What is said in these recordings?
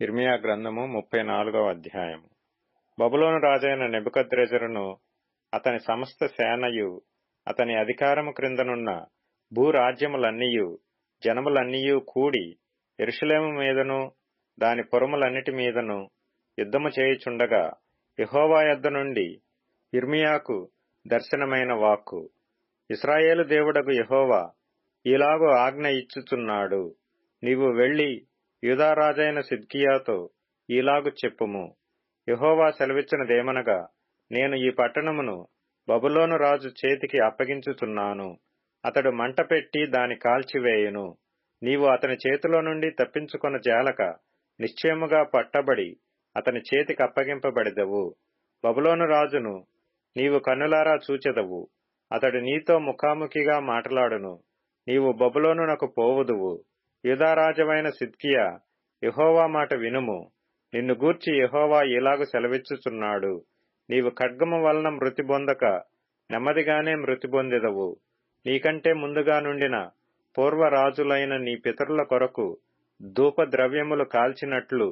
యిర్మీయా గ్రంథము 34వ అధ్యాయము. బబులోను రాజైన నెబుకద్రెజరును అతని సమస్త సేనయు అతని అధికారము క్రిందనున్న భూరాజ్యములన్నీయు జనములన్నీయు కూడి యెరూషలేము మీదను దాని పురములన్నిటి మీదను యుద్ధము చేయుచుండగా యెహోవా యొద్ద నుండి యిర్మీయాకు దర్శనమైన వాక్కు. ఇశ్రాయేలు దేవుడగు యెహోవా ఈలాగు ఆజ్ఞ ఇచ్చుచున్నాడు. నీవు వెళ్లి యూదారాజైన సిద్కియాతో ఈలాగు చెప్పుము. యెహోవా సెలవిచ్చినదేమనగా, నేను ఈ పట్టణమును బబులోను రాజు చేతికి అప్పగించుచున్నాను. అతడు మంట పెట్టి దాని కాల్చివేయును. నీవు అతని చేతిలో నుండి తప్పించుకొన జాలక నిశ్చయముగా పట్టబడి అతని చేతికి అప్పగింపబడెదవు. బబులోను రాజును నీవు కన్నులారా చూచెదవు. అతడు నీతో ముఖాముఖిగా మాటలాడును. నీవు బబులోనునకు పోవుదువు. యూదారాజవైన సిద్కియా, యెహోవా మాట వినుము. నిన్ను గూర్చి యెహోవా ఇలాగు సెలవిచ్చుచున్నాడు. నీవు ఖడ్గము వలన మృతి పొందక నెమ్మదిగానే మృతి పొందెదవు. నీకంటే ముందుగా నుండిన పూర్వరాజులైన నీ పితరుల కొరకు ధూపద్రవ్యములు కాల్చినట్లు,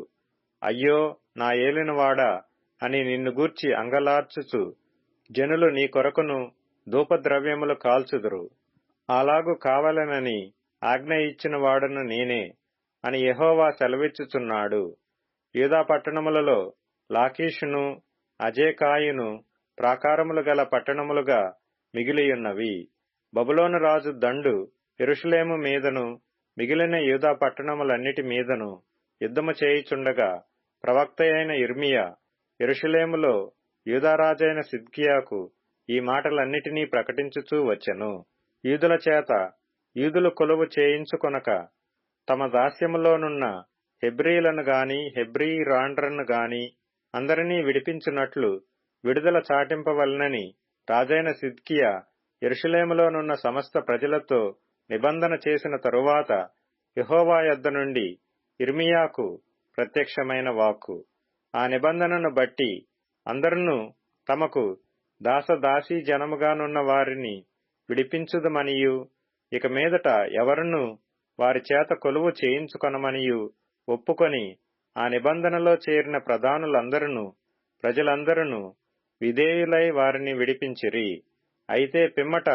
అయ్యో నా ఏలినవాడా అని నిన్ను గూర్చి అంగలార్చుచు జనులు నీ కొరకును ధూపద్రవ్యములు కాల్చుదురు. అలాగు కావలెనని ఆజ్ఞ ఇచ్చిన వాడను నేనే అని యెహోవా సెలవిచ్చుచున్నాడు. యూదా పట్టణములలో లాకీషును అజేకాయును ప్రాకారములు గల పట్టణములుగా మిగిలియున్నవి. బబులోను రాజు దండు యెరూషలేము మీదను మిగిలిన యూదా పట్టణములన్నిటి మీదను యుద్ధము చేయుచుండగా ప్రవక్తయైన యిర్మీయా యెరూషలేములో యూదారాజైన సిద్కియాకు ఈ మాటలన్నిటినీ ప్రకటించుచూ వచ్చెను. యూదుల చేత యూదులు కొలువు చేయించుకొనక తమ దాస్యములోనున్న హెబ్రీలను గాని హెబ్రీరాండ్రను గాని అందరినీ విడిపించున్నట్లు విడుదల చాటింపవలనని రాజైన సిద్కియా యెరూషలేములోనున్న సమస్త ప్రజలతో నిబంధన చేసిన తరువాత యెహోవా యొద్ద నుండి యిర్మీయాకు ప్రత్యక్షమైన వాక్కు. ఆ నిబంధనను బట్టి అందరును తమకు దాసదాసీ జనముగానున్న వారిని విడిపించుదమనియు, ఇక మీదట ఎవరును వారి చేత కొలువు చేయించుకొనమనియు ఒప్పుకొని ఆ నిబంధనలో చేరిన ప్రధానులందరూ ప్రజలందరూ విధేయులై వారిని విడిపించిరి. అయితే పిమ్మట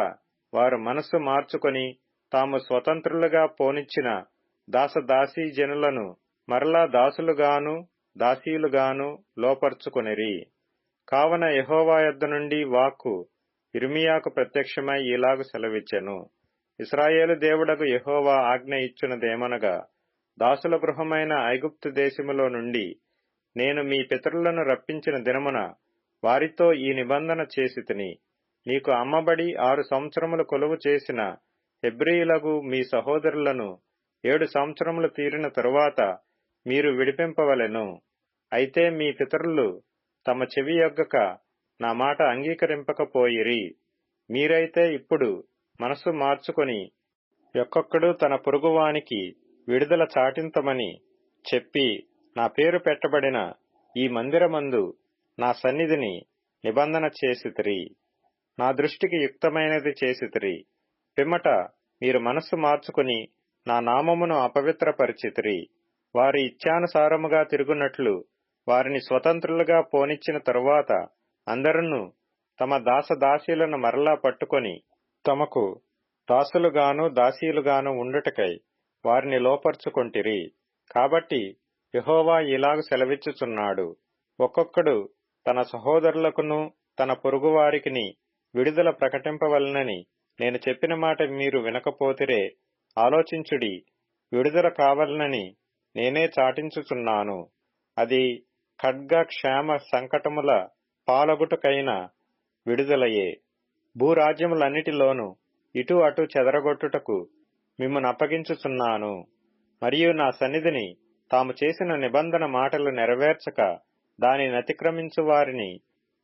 వారు మనస్సు మార్చుకొని తాము స్వతంత్రులుగా పోనిచ్చిన దాసదాసీ జనులను మరలా దాసులుగాను దాసీలుగాను లోపర్చుకొనిరి. కావున యెహోవా యొద్ద నుండి వాక్కు యిర్మీయాకు ప్రత్యక్షమై ఇలాగు సెలవిచ్చెను. ఇశ్రాయేలు దేవుడగు యెహోవా ఆజ్ఞ ఇచ్చునదేమనగా, దాసుల గృహమైన ఐగుప్తు దేశములో నుండి నేను మీ పితరులను రప్పించిన దినమున వారితో ఈ నిబంధన చేసితిని. నీకు అమ్మబడి 6 సంవత్సరములు కొలువు చేసిన హెబ్రీయులగు మీ సహోదరులను 7 సంవత్సరములు తీరిన తరువాత మీరు విడిపింపవలెను. అయితే మీ పితరులు తమ చెవి యొగ్గక నా మాట అంగీకరింపకపోయిరి. మీరైతే ఇప్పుడు మనసు మార్చుకొని ఒక్కొక్కడు తన పొరుగువానికి విడుదల చాటింతమని చెప్పి నా పేరు పెట్టబడిన ఈ మందిరమందు నా సన్నిధిని నిబంధన చేసితిరి. నా దృష్టికి యుక్తమైనది చేసితిరి. పిమ్మట మీరు మనస్సు మార్చుకుని నా నామమును అపవిత్రపరిచితిరి. వారి ఇచ్ఛానుసారముగా తిరుగునట్లు వారిని స్వతంత్రులుగా పోనిచ్చిన తరువాత అందరూ తమ దాసదాసీలను మరలా పట్టుకొని తమకు దాసులుగాను దాసీలుగాను ఉండుటకై వారిని లోపర్చుకొంటిరి. కాబట్టి యెహోవా ఇలాగు సెలవిచ్చుచున్నాడు. ఒక్కొక్కడు తన సహోదరులకును తన పొరుగువారికిని విడుదల ప్రకటింపవలనని నేను చెప్పిన మాట మీరు వినకపోతిరే. ఆలోచించుడి. విడుదల కావాలనని నేనే చాటించుచున్నాను. అది ఖడ్గ క్షేమ సంకటముల పాలగుటకైన విడుదలయే. భూరాజ్యములన్నిటిలోనూ ఇటు అటు చెదరగొట్టుటకు మిమ్మును అప్పగించుచున్నాను. మరియు నా సన్నిధిని తాము చేసిన నిబంధన మాటలు నెరవేర్చక దానిని అతిక్రమించు వారిని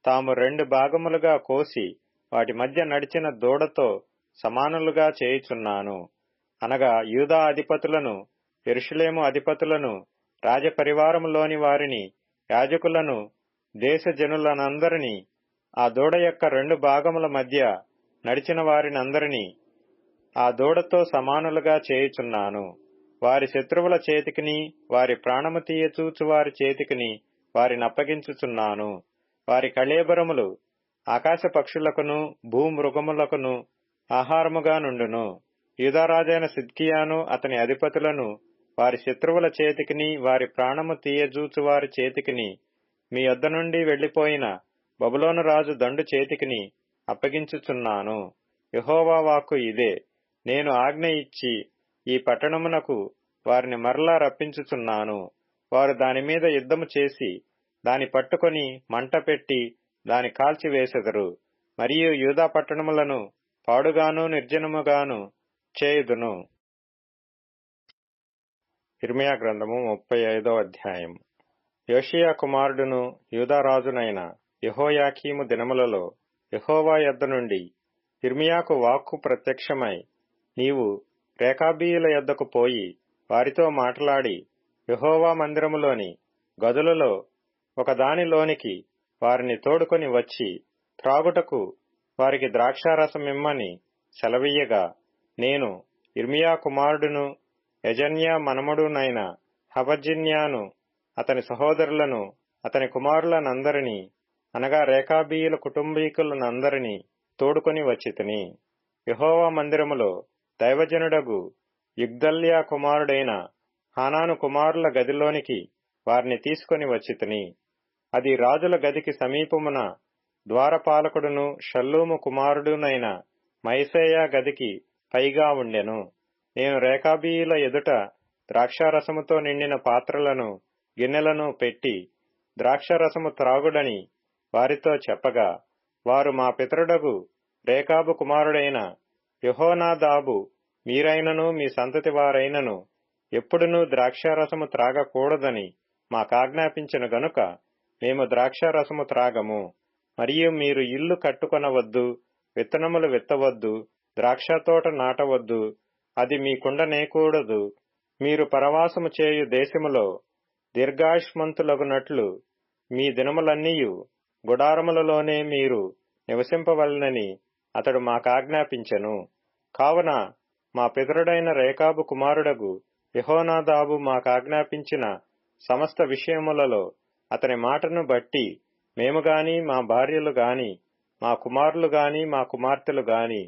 తాము 2 భాగములుగా కోసి వాటి మధ్య నడిచిన దూడతో సమానులుగా చేయుచున్నాను. అనగా యూదా అధిపతులను, యెరూషలేము అధిపతులను, రాజపరివారములోని వారిని, యాజకులను, దేశజనులనందరినీ, ఆ దూడ యొక్క 2 భాగముల మధ్య నడిచిన వారినందరినీ ఆ దూడతో సమానులుగా చేయుచున్నాను. వారి శత్రువుల చేతికిని వారి ప్రాణము తీయచూచు వారి చేతికిని వారినప్పగించుచున్నాను. వారి కళేబరములు ఆకాశ పక్షులకును భూమృగములకును ఆహారముగా నుండును. యూదారాజైన సిద్కియాను అతని అధిపతులను వారి శత్రువుల చేతికిని వారి ప్రాణము తీయజూచు వారి చేతికిని మీ యొద్ద నుండి వెళ్లిపోయిన బబులోను రాజు దండు చేతికిని అప్పగించుచున్నాను. యెహోవా వాక్కు ఇదే. నేను ఆజ్ఞ ఇచ్చి ఈ పట్టణమునకు వారిని మరలా రప్పించుచున్నాను. వారు దానిమీద యుద్ధము చేసి దాని పట్టుకొని మంట పెట్టి దాని కాల్చివేసెదరు. మరియు యూదా పట్టణములను పాడుగాను నిర్జనముగాను చేయుదును. ఇర్మియా గ్రంథము 35వ అధ్యాయం. యోషియా కుమారుడును యూదారాజునైన యెహోయాకీము దినములలో యెహోవా యొద్ద నుండి ఇర్మియాకు వాక్కు ప్రత్యక్షమై, నీవు రేకాబీయుల యొద్దకు పోయి వారితో మాట్లాడి యెహోవా మందిరములోని గదులలో ఒకదానిలోనికి వారిని తోడుకొని వచ్చి త్రాగుటకు వారికి ద్రాక్షారసమిమ్మని సెలవీయగా, నేను ఇర్మియా కుమారుడును యజన్యా మనమడునైన హబజ్జిన్యాను అతని సహోదరులను అతని కుమారులనందరినీ అనగా రేకాబీయుల కుటుంబీకులనందరినీ తోడుకొని వచ్చితిని. యెహోవా మందిరములో దైవజనుడగు యిగ్దల్యా కుమారుడైన హానాను కుమారుల గదిలోనికి వారిని తీసుకొని వచ్చితిని. అది రాజుల గదికి సమీపమున ద్వారపాలకుడును షల్లూము కుమారుడునైన మయసేయా గదికి పైగా ఉండెను. నేను రేకాబీయుల ఎదుట ద్రాక్షారసముతో నిండిన పాత్రలను గిన్నెలను పెట్టి ద్రాక్షారసము త్రాగుడని వారితో చెప్పగా, వారు మా పితరుడగు రేకాబు కుమారుడైన యెహోనాదాబు మీరైనను మీ సంతతి వారైనను ఎప్పుడునూ ద్రాక్షారసము త్రాగకూడదని మాకాజ్ఞాపించిన గనుక మేము ద్రాక్షారసము త్రాగము. మరియు మీరు ఇల్లు కట్టుకొనవద్దు, విత్తనములు విత్తవద్దు, ద్రాక్షతోట నాటవద్దు, అది మీకుండనేకూడదు. మీరు పరవాసము చేయు దేశములో దీర్ఘాయుష్మంతులగునట్లు మీ దినములన్నీయు గుడారములలోనే మీరు నివసింపవలనని అతడు మాకాజ్ఞాపించెను. కావున మా పితరుడైన రేకాబు కుమారుడగు యెహోనాదాబు మాకాజ్ఞాపించిన సమస్త విషయములలో అతని మాటను బట్టి మేము గాని మా భార్యలు గాని మా కుమారులు గాని మా కుమార్తెలు గాని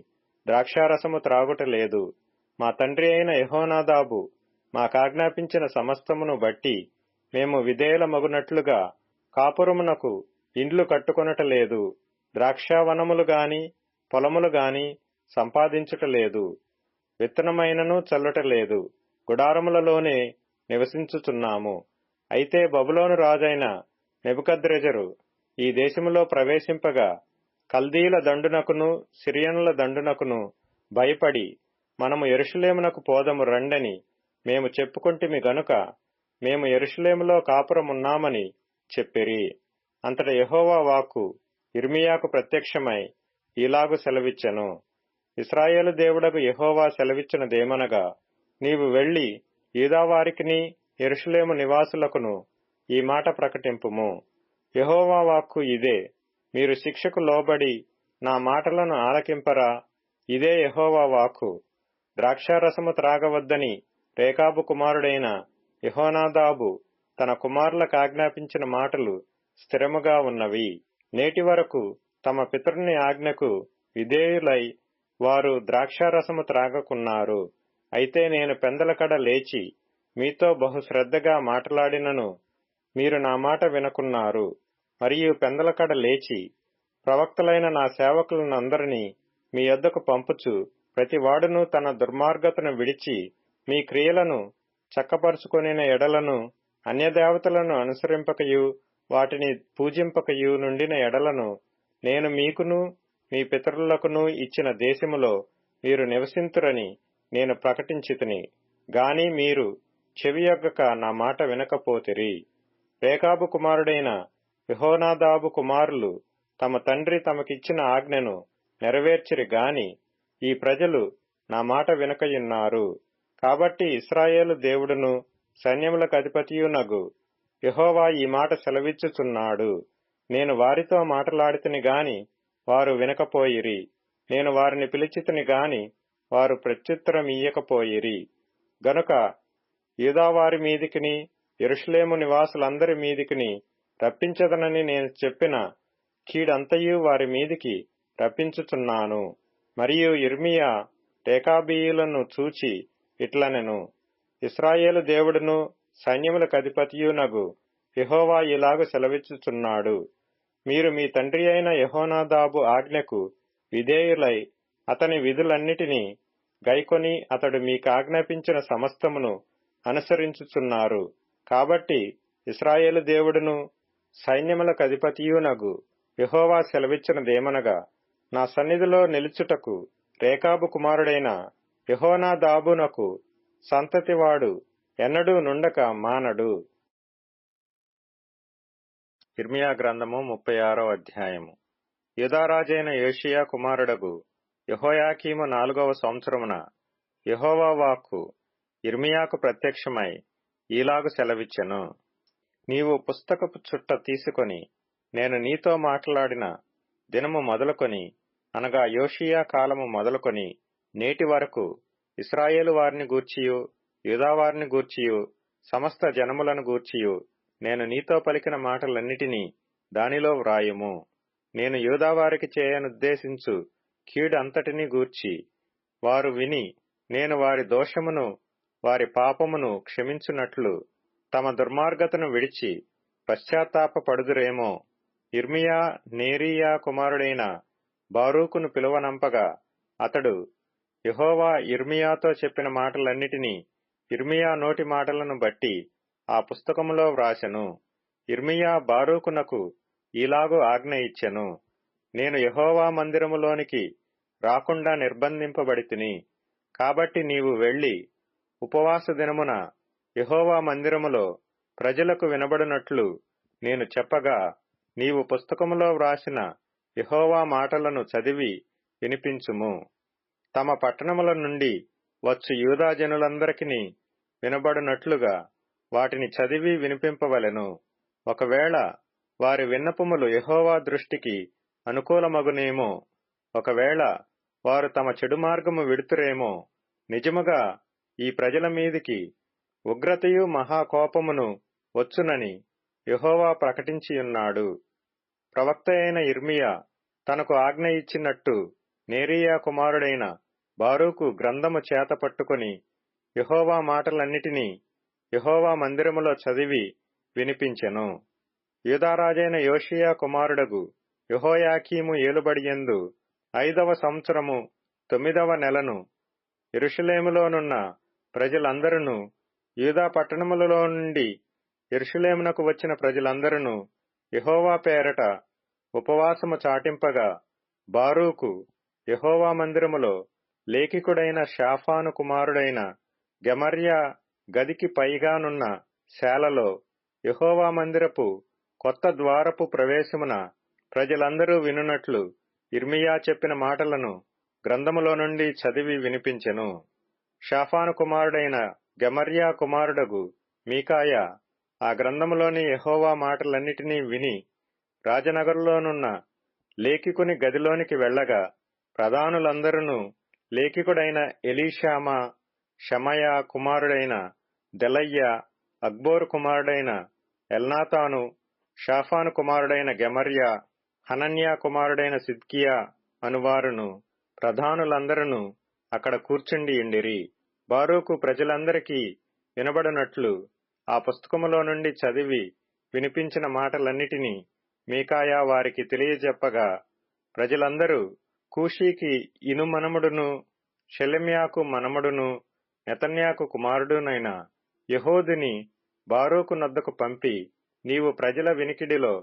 ద్రాక్షారసము త్రాగుట లేదు. మా తండ్రి అయిన యెహోనాదాబు మాకాజ్ఞాపించిన సమస్తమును బట్టి మేము విధేయులమగునట్లుగా కాపురమునకు ఇండ్లు కట్టుకొనుట లేదు, ద్రాక్షావనములు గాని పొలములు గాని సంపాదించుట లేదు, విత్తనమైనను చల్లుట లేదు, గుడారములలోనే నివసించుచున్నాము. అయితే బబులోను రాజైన నెబుకద్రెజరు ఈ దేశములో ప్రవేశింపగా కల్దీల దండునకును సిరియనుల దండునకును భయపడి మనము యెరూషలేమునకు పోదము రండని మేము చెప్పుకొంటిమి గనుక మేము యెరూషలేములో కాపురమున్నామని చెప్పిరి. అంతట యెహోవా వాక్కు ఇర్మియాకు ప్రత్యక్షమై ఇలాగు సెలవిచ్చెను. ఇశ్రాయేలు దేవుడగు యెహోవా సెలవిచ్చినదేమనగా, నీవు వెళ్లి యూదావారికిని యెరూషలేము నివాసులకును ఈ మాట ప్రకటింపుము. యెహోవా వాక్కు ఇదే. మీరు శిక్షకు లోబడి నా మాటలను ఆలకింపరా? ఇదే యెహోవా వాక్కు. ద్రాక్షారసము త్రాగవద్దని రేకాబు కుమారుడైన యెహోనాదాబు తన కుమారులకాజ్ఞాపించిన మాటలు స్థిరముగా ఉన్నవి. నేటి వరకు తమ పితరుని ఆజ్ఞకు విధేయులై వారు ద్రాక్షారసము త్రాగకున్నారు. అయితే నేను పెందలకడ లేచి మీతో బహుశ్రద్ధగా మాట్లాడినను మీరు నా మాట వినకున్నారు. మరియు పెందలకడ లేచి ప్రవక్తలైన నా సేవకులనందరినీ మీ యొద్దకు పంపుచు ప్రతివాడును తన దుర్మార్గతను విడిచి మీ క్రియలను చక్కపరుచుకొనిన ఎడలను అన్యదేవతలను అనుసరింపకయు వాటిని పూజింపకయు నుండిన ఎడలను నేను మీకును మీ పితరులకును ఇచ్చిన దేశములో మీరు నివసింతురని నేను ప్రకటించితిని. గాని మీరు చెవియొగ్గక నా మాట వినకపోతిరి. రేకాబు కుమారుడైన యెహోనాదాబు కుమారులు తమ తండ్రి తమకిచ్చిన ఆజ్ఞను నెరవేర్చిరి గాని ఈ ప్రజలు నా మాట వినకయున్నారు. కాబట్టి ఇశ్రాయేలు దేవుడును సైన్యములకు అధిపతియునగు యెహోవా ఈ మాట సెలవిచ్చుచున్నాడు. నేను వారితో మాట్లాడితిని గాని వారు వినకపోయిరి. నేను వారిని పిలిచితిని గాని వారు ప్రత్యుత్తరమియ్యకపోయిరి. గనుక యూదావారి మీదికిని యెరూషలేము నివాసులందరి మీదికిని రప్పించదనని నేను చెప్పిన కీడంతయు వారి మీదికి రప్పించుచున్నాను. మరియు యిర్మీయా రేకాబీయులను చూచి ఇట్లనెను, ఇశ్రాయేలు దేవుడును సైన్యములకు అధిపతియునగు యెహోవా ఇలాగు సెలవిచ్చుచున్నాడు, మీరు మీ తండ్రి అయిన యెహోనాదాబు ఆజ్ఞకు విధేయులై అతని విధులన్నిటినీ గైకొని అతడు మీకాజ్ఞాపించిన సమస్తమును అనుసరించుచున్నారు. కాబట్టి ఇశ్రాయేలు దేవుడును సైన్యములకు అధిపతియునగు యెహోవా సెలవిచ్చినదేమనగా, నా సన్నిధిలో నిలుచుటకు రేకాబు కుమారుడైన యెహోనాదాబునకు సంతతివాడు ఎన్నడూ నుండక మానడు. యిర్మీయా గ్రంథము 36వ అధ్యాయము. యూదారాజైన యోషీయా కుమారుడగు యెహోయాకీము 4వ సంవత్సరమున యెహోవా వాక్కు యిర్మీయాకు ప్రత్యక్షమై ఈలాగు సెలవిచ్చెను, నీవు పుస్తకపు చుట్ట తీసుకొని నేను నీతో మాట్లాడిన దినము మొదలుకొని, అనగా యోషీయా కాలము మొదలుకొని నేటి వరకు ఇశ్రాయేలు వారిని గూర్చియు యూదావారిని గూర్చియు సమస్త జనములను గూర్చియు నేను నీతో పలికిన మాటలన్నిటినీ దానిలో వ్రాయుము. నేను యూదావారికి చేయనుద్దేశించు కీడంతటినీ గూర్చి వారు విని నేను వారి దోషమును వారి పాపమును క్షమించునట్లు తమ దుర్మార్గతను విడిచి పశ్చాత్తాపపడుదురేమో. యిర్మీయా నేరీయా కుమారుడైన బారూకును పిలువనంపగా అతడు యెహోవా యిర్మీయాతో చెప్పిన మాటలన్నిటినీ యిర్మీయా నోటి మాటలను బట్టి ఆ పుస్తకములో వ్రాసెను. యిర్మీయా బారూకునకు ఈలాగు ఆజ్ఞ ఇచ్చెను, నేను యెహోవా మందిరములోనికి రాకుండా నిర్బంధింపబడితిని. కాబట్టి నీవు వెళ్లి ఉపవాస దినమున యెహోవా మందిరములో ప్రజలకు వినబడినట్లు నేను చెప్పగా నీవు పుస్తకములో వ్రాసిన యెహోవా మాటలను చదివి వినిపించుము. తమ పట్టణముల నుండి వచ్చు యూదా జనులందరికీ వినబడినట్లుగా వాటిని చదివి వినిపింపవలెను. ఒకవేళ వారి విన్నపములు యెహోవా దృష్టికి అనుకూలమగునేమో, ఒకవేళ వారు తమ చెడు మార్గము విడుతురేమో, నిజముగా ఈ ప్రజల మీదికి ఉగ్రతయు మహాకోపమును వచ్చునని యెహోవా ప్రకటించియున్నాడు. ప్రవక్త అయిన యిర్మీయా తనకు ఆజ్ఞ ఇచ్చినట్టు నేరీయా కుమారుడైన బారూకు గ్రంథము చేత పట్టుకొని యెహోవా మాటలన్నిటినీ యెహోవా మందిరములో చదివి వినిపించెను. యూదారాజైన యోషీయా కుమారుడగు యెహోయాకీము ఏలుబడియందు 5వ సంవత్సరము 9వ నెలను యెరూషలేములోనున్న ప్రజలందరూ, యూదా పట్టణములలో నుండి యెరూషలేమునకు వచ్చిన ప్రజలందరూ యెహోవా పేరట ఉపవాసము చాటింపగా, బారూకు యెహోవా మందిరములో లేఖికుడైన షాఫాను కుమారుడైన గెమర్యా గదికి పైగానున్న శాలలో యెహోవా మందిరపు కొత్త ద్వారపు ప్రవేశమున ప్రజలందరూ వినున్నట్లు యిర్మీయా చెప్పిన మాటలను గ్రంథములో నుండి చదివి వినిపించెను. షాఫాను కుమారుడైన గెమర్యా కుమారుడగు మీకాయా ఆ గ్రంథములోని యెహోవా మాటలన్నిటినీ విని రాజనగరులోనున్న లేఖికుని గదిలోనికి వెళ్ళగా, ప్రధానులందరూ లేఖికుడైన ఎలీషామా, షమయా కుమారుడైన దెలయ్యా, అక్బోరు కుమారుడైన ఎల్నాతాను, షాఫాను కుమారుడైన గెమర్యా, హనన్యా కుమారుడైన సిద్కియా అనువారును ప్రధానులందరూ అక్కడ కూర్చుండియుండిరి. బారూకు ప్రజలందరికీ వినబడినట్లు ఆ పుస్తకములో నుండి చదివి వినిపించిన మాటలన్నిటినీ మీకాయా వారికి తెలియజెప్పగా, ప్రజలందరూ కూషీకి ఇనుమనముడును షెలెమ్యాకు మనమడును నెతన్యాకు కుమారుడునైన యెహూదిని బారూకు నొద్దకు పంపి, నీవు ప్రజల వినికిడిలో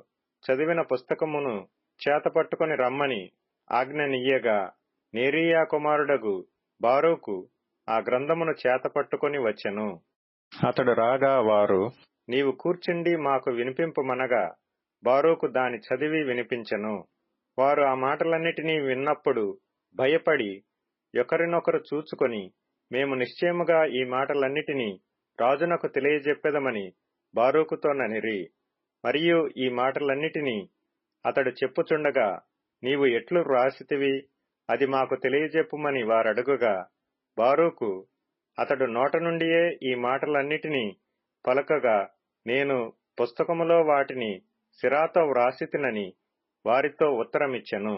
చదివిన పుస్తకమును చేతపట్టుకొని రమ్మని ఆజ్ఞనియ్యగా, నేరీయా కుమారుడగు బారూకు ఆ గ్రంథమును చేతపట్టుకొని వచ్చెను. అతడు రాగా వారు, నీవు కూర్చుండి మాకు వినిపింపమనగా బారూకు దాని చదివి వినిపించెను. వారు ఆ మాటలన్నిటినీ విన్నప్పుడు భయపడి ఒకరినొకరు చూచుకొని, మేము నిశ్చయముగా ఈ మాటలన్నిటినీ రాజునకు తెలియజెప్పెదమని బారూకుతో ననిరి. మరియు ఈ మాటలన్నిటినీ అతడు చెప్పుచుండగా, నీవు ఎట్లు వ్రాసితివి, అది మాకు తెలియజెప్పుమని వారడుగుగా, బారూకు అతడు నోట నుండియే ఈ మాటలన్నిటినీ పలకగా, నేను పుస్తకములో వాటిని సిరాతో వ్రాసితినని వారితో ఉత్తరమిచ్చెను.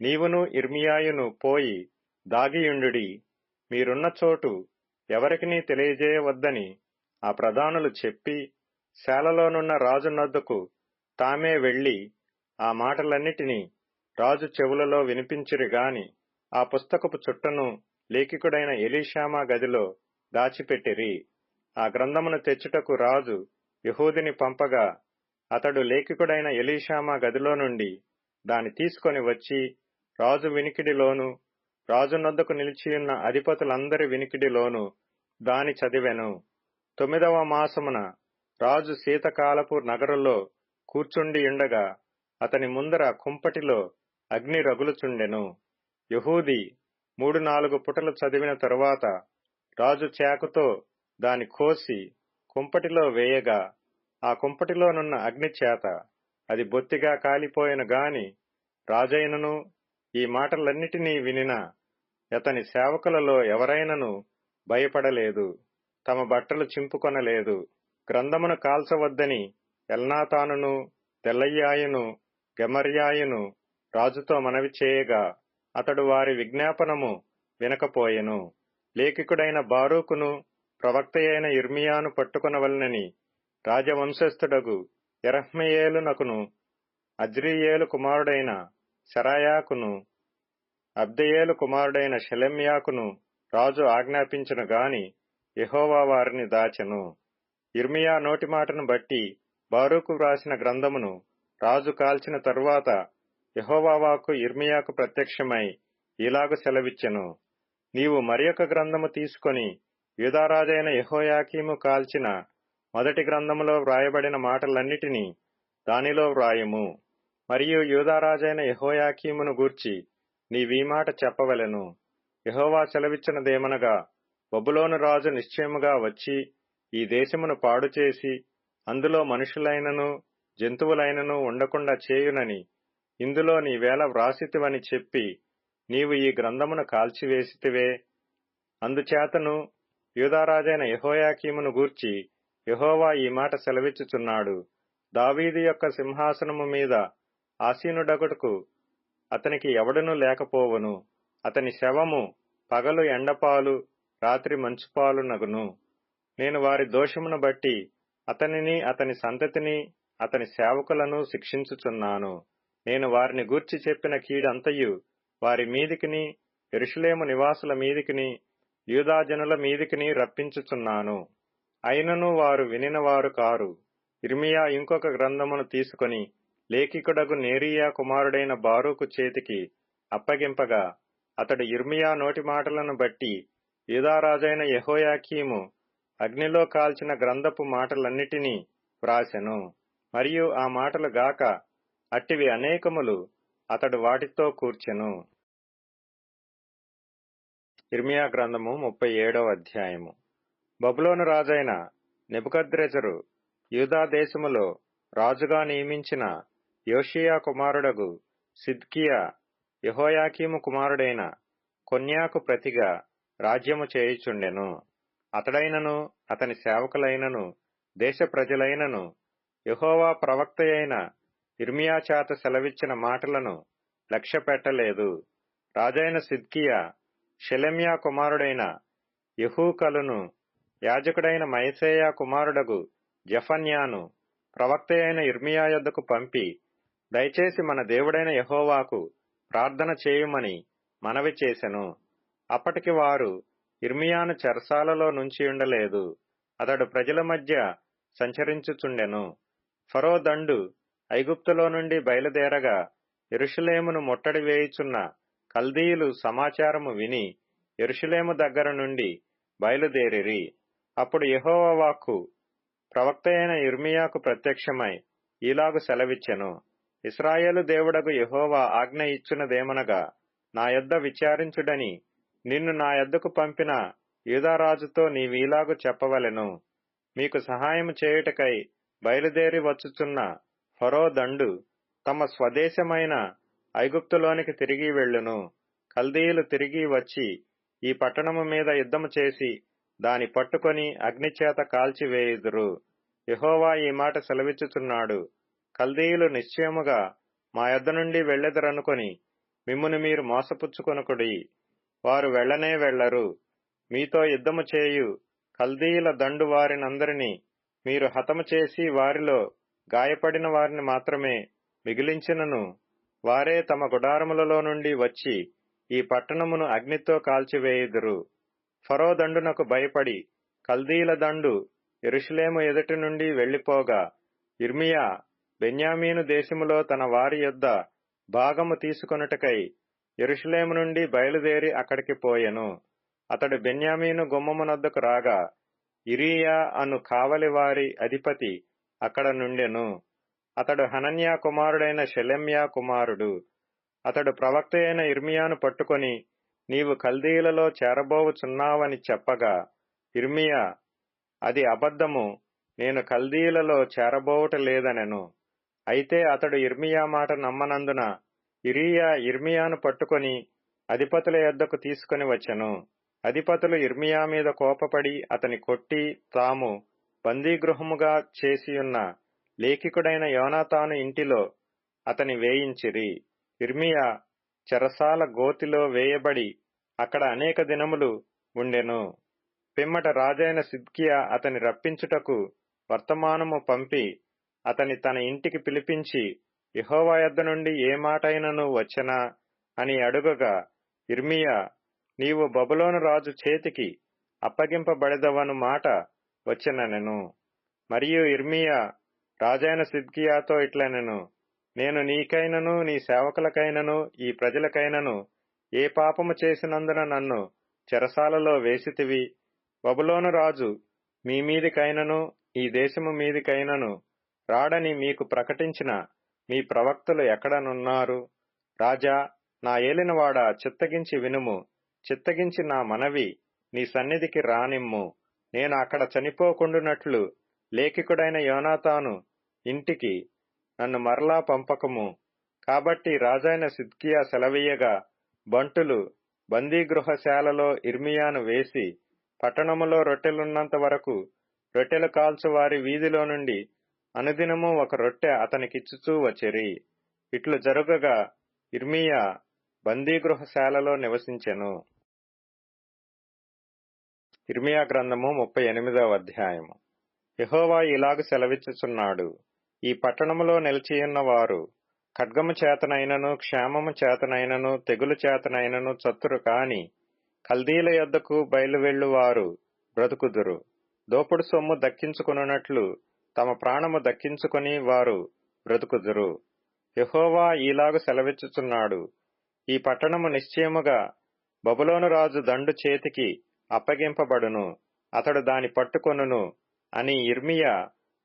నీవును ఇర్మియాయును పోయి దాగియుండుడి, మీరున్న చోటు ఎవరికినీ తెలియజేయవద్దని ఆ ప్రధానులు చెప్పి, శాలలోనున్న రాజు నొద్దకు తామే వెళ్లి ఆ మాటలన్నిటినీ రాజు చెవులలో వినిపించిరి గాని ఆ పుస్తకపు చుట్టను లేఖికుడైన ఎలీషామా గదిలో దాచిపెట్టిరి. ఆ గ్రంథమును తెచ్చుటకు రాజు యెహూదిని పంపగా, అతడు లేఖికుడైన ఎలీషామా గదిలో నుండి దాని తీసుకొని వచ్చి రాజు వినికిడిలోను రాజు నొద్దకు నిలిచియున్న అధిపతులందరి వినికిడిలోను దాని చదివెను. 9వ మాసమున రాజు శీతకాలపు నగరులో కూర్చుండియుండగా అతని ముందర కుంపటిలో అగ్ని రగులుచుండెను. యెహూది 3-4 పుటలు చదివిన తరువాత రాజు చాకుతో దాని కోసి కుంపటిలో వేయగా, ఆ కుంపటిలోనున్న అగ్ని చేత అది బొత్తిగా కాలిపోయిన గాని రాజైనను ఈ మాటలన్నిటినీ వినిన అతని సేవకులలో ఎవరైనను భయపడలేదు, తమ బట్టలు చింపుకొనలేదు. గ్రంథమును కాల్చవద్దని ఎల్నాతానును దెలయ్యాయును గెమర్యాయును రాజుతో మనవి చేయగా, అతడు వారి విజ్ఞాపనము వినకపోయెను. లేఖికుడైన బారూకును ప్రవక్తయైన ఇర్మియాను పట్టుకొనవలెనని రాజవంశస్థుడగు యెరహ్మెయేలునకును అజ్రీయేలు కుమారుడైన శెరాయాకును అబ్దెయేలు కుమారుడైన షెలెమ్యాకును రాజు ఆజ్ఞాపించిన గాని యెహోవా వారిని దాచెను. ఇర్మియా నోటి మాటను బట్టి బారూకు వ్రాసిన గ్రంథమును రాజు కాల్చిన తరువాత యెహోవా వాక్కు ఇర్మియాకు ప్రత్యక్షమై ఇలాగు సెలవిచ్చెను. నీవు మరియొక గ్రంథము తీసుకొని యూదారాజైన యెహోయాకీము కాల్చిన మొదటి గ్రంథములో వ్రాయబడిన మాటలన్నిటినీ దానిలో వ్రాయము. మరియు యూదారాజైన యెహోయాకీమును గూర్చి నీవీ మాట చెప్పవలెను. యెహోవా సెలవిచ్చినదేమనగా, బబులోను రాజు నిశ్చయముగా వచ్చి ఈ దేశమును పాడుచేసి అందులో మనుషులైనను జంతువులైనను ఉండకుండా చేయునని ఇందులో నీవేళ వ్రాసితివని చెప్పి నీవు ఈ గ్రంథమును కాల్చివేసితివే. అందుచేతను యూదారాజైన యెహోయాకీమును గూర్చి యెహోవా ఈ మాట సెలవిచ్చుచున్నాడు, దావీదు యొక్క సింహాసనము మీద ఆసీనుడగుటకు అతనికి ఎవడునూ లేకపోవును. అతని శవము పగలు ఎండపాలు రాత్రి మంచుపాలు నగును. నేను వారి దోషమును బట్టి అతనిని అతని సంతతిని అతని సేవకులను శిక్షించుచున్నాను. నేను వారిని గూర్చి చెప్పిన కీడంతయు వారి మీదికిని యెరూషలేము నివాసుల మీదికిని యూదాజనుల మీదికిని రప్పించుచున్నాను. అయినను వారు వినినవారు కారు. ఇర్మియా ఇంకొక గ్రంథమును తీసుకొని లేఖికుడగు నేరియా కుమారుడైన బారూకు చేతికి అప్పగింపగా, అతడు ఇర్మియా నోటి మాటలను బట్టి యూదారాజైన యెహోయాకీము అగ్నిలో కాల్చిన గ్రంథపు మాటలన్నిటినీ వ్రాసెను. మరియు ఆ మాటలు గాక అట్టివి అనేకములు అతడు వాటితో కూర్చెను. ఇర్మియా గ్రంథము 37వ అధ్యాయము. బబులోను రాజైన నెబుకద్రెజరు యూదా దేశములో రాజుగా నియమించిన యోషియా కుమారుడగు సిద్కియా యెహోయాకీము కుమారుడైన కొన్యాకు ప్రతిగా రాజ్యము చేయుచుండెను. అతడైనను అతని సేవకులైనను దేశ ప్రజలైనను యెహోవా ప్రవక్తయైన ఇర్మియా చేత సెలవిచ్చిన మాటలను లక్ష్య పెట్టలేదు. రాజైన సిద్కియా షెలెమ్యా కుమారుడైన యెహూకలును యాజకుడైన మయసేయా కుమారుడగు జెఫన్యాను ప్రవక్తయైన ఇర్మియా యొద్దకు పంపి, దయచేసి మన దేవుడైన యెహోవాకు ప్రార్థన చేయుమని మనవి చేసెను. అప్పటికి వారు ఇర్మియాను చెరసాలలో నుంచియుండలేదు. అతడు ప్రజల మధ్య సంచరించుచుండెను. ఫరో దండు ఐగుప్తులో నుండి బయలుదేరగా యెరూషలేమును ముట్టడి వేయుచున్న కల్దీయులు సమాచారము విని యెరూషలేము దగ్గర నుండి బయలుదేరిరి. అప్పుడు యెహోవా వాక్కు ప్రవక్తయైన ఇర్మియాకు ప్రత్యక్షమై ఈలాగు సెలవిచ్చెను. ఇశ్రాయేలు దేవుడగు యెహోవా ఆజ్ఞ ఇచ్చునదేమనగా, నా యొద్ద విచారించుడని నిన్ను నా యొద్దకు పంపిన యూదారాజుతో నీవీలాగు చెప్పవలెను. మీకు సహాయము చేయుటకై బయలుదేరి వచ్చుచున్న ఫరో దండు తమ స్వదేశమైన ఐగుప్తులోనికి తిరిగి వెళ్ళును. కల్దీయులు తిరిగి వచ్చి ఈ పట్టణము మీద యుద్ధము చేసి దాని పట్టుకొని అగ్నిచేత కాల్చివేయుదురు. యెహోవా ఈ మాట సెలవిచ్చుచున్నాడు. కల్దీయులు నిశ్చయముగా మా యొద్ద నుండి వెళ్ళెదరనుకొని మిమ్మును మీరు మోసపుచ్చుకొనకుడి. వారు వెళ్ళనే వెళ్ళరు. మీతో యుద్ధము చేయు కల్దీయుల దండు వారినందరినీ మీరు హతము చేసి వారిలో గాయపడిన వారిని మాత్రమే మిగిలించినను వారే తమ గుడారములలో నుండి వచ్చి ఈ పట్టణమును అగ్నితో కాల్చివేయుదురు. ఫరో దండునకు భయపడి కల్దీయుల దండు యెరూషలేము ఎదుటి నుండి వెళ్లిపోగా యిర్మీయా బెన్యామీను దేశములో తన వారి యొద్ద భాగము తీసుకొనుటకై యెరూషలేము నుండి బయలుదేరి అక్కడికి పోయెను. అతడు బెన్యామీను గుమ్మమునొద్దకు రాగా ఇరీయా అను కావలివారి అధిపతి అక్కడ నుండెను. అతడు హనన్యా కుమారుడైన షెలెమ్యా కుమారుడు. అతడు ప్రవక్త అయిన యిర్మీయాను పట్టుకొని నీవు కల్దీయులలో చేరబోవుచున్నావని చెప్పగా యిర్మీయా అది అబద్ధము, నేను కల్దీయులలో చేరబోవుట లేదనెను. అయితే అతడు యిర్మీయా మాట నమ్మనందున ఇరీయా యిర్మీయాను పట్టుకొని అధిపతుల యొద్దకు తీసుకొని వచ్చెను. అధిపతులు యిర్మీయా మీద కోపపడి అతని కొట్టి తాము బందీగృహముగా చేసియున్న లేఖికుడైన యోనాతాను ఇంటిలో అతని వేయించిరి. యిర్మీయా చెరసాల గోతిలో వేయబడి అక్కడ అనేక దినములు ఉండెను. పిమ్మట రాజైన సిద్కియా అతని రప్పించుటకు వర్తమానము పంపి అతని తన ఇంటికి పిలిపించి యెహోవా యొద్ద నుండి ఏ మాటైనను వచ్చెనా అని అడుగగా యిర్మీయా నీవు బబులోను రాజు చేతికి అప్పగింపబడెదవను మాట వచ్చెననెను. మరియు యిర్మీయా రాజైన సిద్కియాతో ఇట్లనెను, నేను నీకైనను నీ సేవకులకైనను ఈ ప్రజలకైనను ఏ పాపము చేసినందున నన్ను చెరసాలలో వేసితివి? బబులోను రాజు మీ మీదికైనను ఈ దేశము మీదికైనను రాడని మీకు ప్రకటించిన మీ ప్రవక్తలు ఎక్కడనున్నారు? రాజా, నా ఏలినవాడా, చిత్తగించి వినుము. చిత్తగించి నా మనవి నీ సన్నిధికి రానిమ్ము. నేను అక్కడ చనిపోకుండునట్లు లేఖికుడైన యోనాతాను ఇంటికి నన్ను మరలా పంపకము. కాబట్టి రాజైన సిద్కియా సెలవీయగా బంటులు బందీగృహశాలలో యిర్మీయాను వేసి పట్టణములో రొట్టెలున్నంత వరకు రొట్టెలు కాల్చు వారి వీధిలో నుండి అనుదినము ఒక రొట్టె అతనికిచ్చుచూ వచ్చిరి. ఇట్లు జరుగగా యిర్మీయా బందీగృహశాలలో నివసించెను. యిర్మీయా గ్రంథము 38వ అధ్యాయము. యెహోవా ఇలాగు సెలవిచ్చుచున్నాడు. ఈ పట్టణములో నిలిచియున్న వారు ఖడ్గము చేతనైనను క్షేమము చేతనైనను తెగులు చేతనైనను చత్తురు కాని కల్దీయుల యొద్దకు బయలువెళ్ళువారు బ్రతుకుదురు. దోపుడు సొమ్ము దక్కించుకొనున్నట్లు తమ ప్రాణము దక్కించుకొని వారు బ్రతుకుదురు. యెహోవా ఈలాగు సెలవిచ్చుచున్నాడు. ఈ పట్టణము నిశ్చయముగా బబులోను రాజు దండు చేతికి అప్పగింపబడును, అతడు దాని పట్టుకొనును అని యిర్మీయా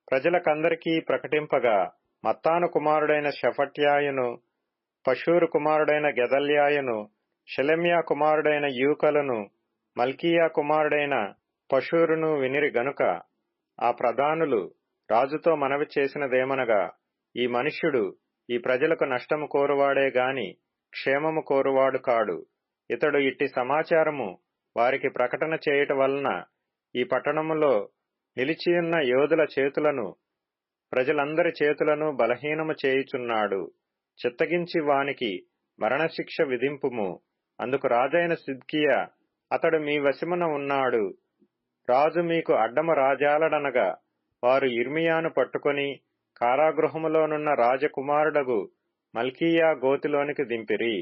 ప్రజలకందరికీ ప్రకటింపగా మత్తాను కుమారుడైన షెఫట్యాయును పషూరు కుమారుడైన గెదల్యాయును షెలెమ్యా కుమారుడైన యూకలను మల్కీయా కుమారుడైన పషూరును వినిరి గనుక ఆ ప్రధానులు రాజుతో మనవి చేసినదేమనగా, ఈ మనుష్యుడు ఈ ప్రజలకు నష్టము కోరువాడే గాని క్షేమము కోరువాడు కాడు. ఇతడు ఇట్టి సమాచారము వారికి ప్రకటన చేయుట వలన ఈ పట్టణములో నిలిచియున్న యోధుల చేతులను ప్రజలందరి చేతులను బలహీనము చేయుచున్నాడు. చిత్తగించి వానికి మరణశిక్ష విధింపుము. అందుకు రాజైన సిద్కియా అతడు మీ వశమున ఉన్నాడు. రాజు మీకు అడ్డము రాజాలడనగా వారు యిర్మీయాను పట్టుకొని కారాగృహములోనున్న రాజకుమారుడగు మల్కీయా గోతిలోనికి దింపిరి.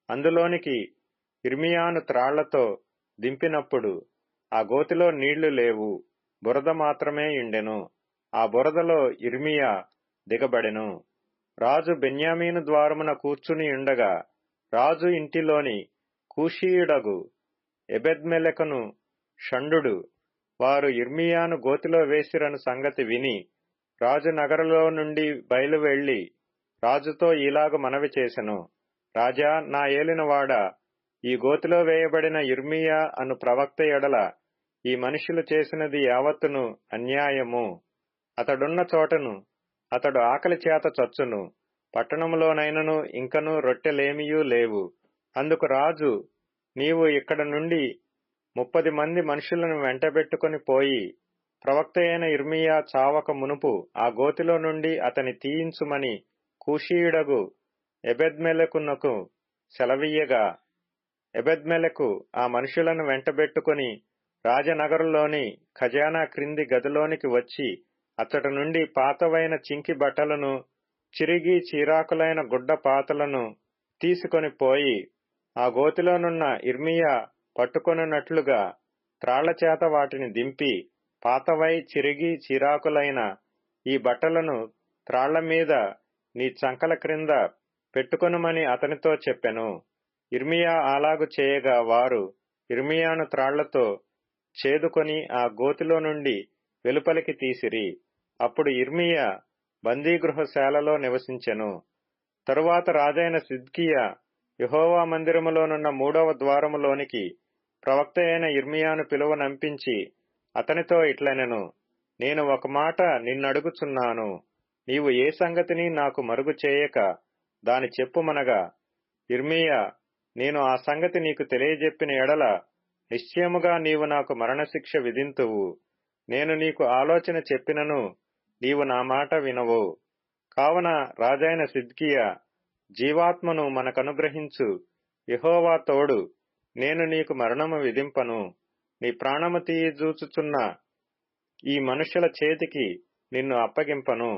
అందులోనికి యిర్మీయాను త్రాళ్లతో దింపినప్పుడు ఆ గోతిలో నీళ్లు లేవు, బురద మాత్రమే యుండెను. ఆ బురదలో యిర్మీయా దిగబడెను. రాజు బెన్యామీను ద్వారమున కూర్చుని ఉండగా రాజు ఇంటిలోని కూషీయుడగు ఎబెద్మెలెకును షండు వారు యిర్మీయాను గోతిలో వేసిరను సంగతి విని రాజు నగరులో నుండి బయలువెళ్లి రాజుతో ఇలాగు మనవి చేసెను. రాజా, నా ఏలినవాడా, ఈ గోతిలో వేయబడిన యిర్మీయా అను ప్రవక్త ఎడల ఈ మనుష్యులు చేసినది యావత్తును అన్యాయము. అతడున్న చోటను అతడు ఆకలి చేత చచ్చును. పట్టణములోనైనను ఇంకను రొట్టెలేమియూ లేవు. అందుకు రాజు, నీవు ఇక్కడ నుండి 30 మంది మనుషులను వెంటబెట్టుకొని పోయి ప్రవక్త అయిన యిర్మీయా చావక మునుపు ఆ గోతిలో నుండి అతని తీయించుమని కూషీయుడగు ఎబెద్మెలెకునకు సెలవీయగా, ఎబెద్మెలెకు ఆ మనుషులను వెంటబెట్టుకొని రాజనగరులోని ఖజానా క్రింది గదిలోనికి వచ్చి అచ్చట నుండి పాతవైన చింకి బట్టలను, చిరిగి చీరాకులైన గుడ్డ పాతలను తీసుకొని పోయి ఆ గోతిలోనున్న యిర్మీయా పట్టుకొనున్నట్లుగా త్రాళ్లచేత వాటిని దింపి, పాతవై చిరిగి చీరాకులైన ఈ బట్టలను త్రాళ్ల మీద నీ చంకల క్రింద పెట్టుకొనుమని అతనితో చెప్పెను. యిర్మీయా అలాగు చేయగా వారు యిర్మీయాను త్రాళ్లతో చేదుకొని ఆ గోతిలో నుండి వెలుపలికి తీసిరి. అప్పుడు యిర్మీయా బందీగృహశాలలో నివసించెను. తరువాత రాజైన సిద్కియా యెహోవా మందిరములోనున్న 3వ ద్వారములోనికి ప్రవక్త అయిన యిర్మీయాను పిలువనంపించి అతనితో ఇట్లనెను, నేను ఒక మాట నిన్నడుగుచున్నాను, నీవు ఏ సంగతిని నాకు మరుగు చేయక దాని చెప్పుమనగా, యిర్మీయా, నేను ఆ సంగతి నీకు తెలియజెప్పిన ఎడల నిశ్చయముగా నీవు నాకు మరణశిక్ష విధింతువు. నేను నీకు ఆలోచన చెప్పినను నీవు నా మాట వినవు. కావున రాజైన సిద్కియా, జీవాత్మను మనకనుగ్రహించు యెహోవా తోడు, నేను నీకు మరణము విధింపను. నీ ప్రాణము తీయజూచుచున్న ఈ మనుష్యుల చేతికి నిన్ను అప్పగింపను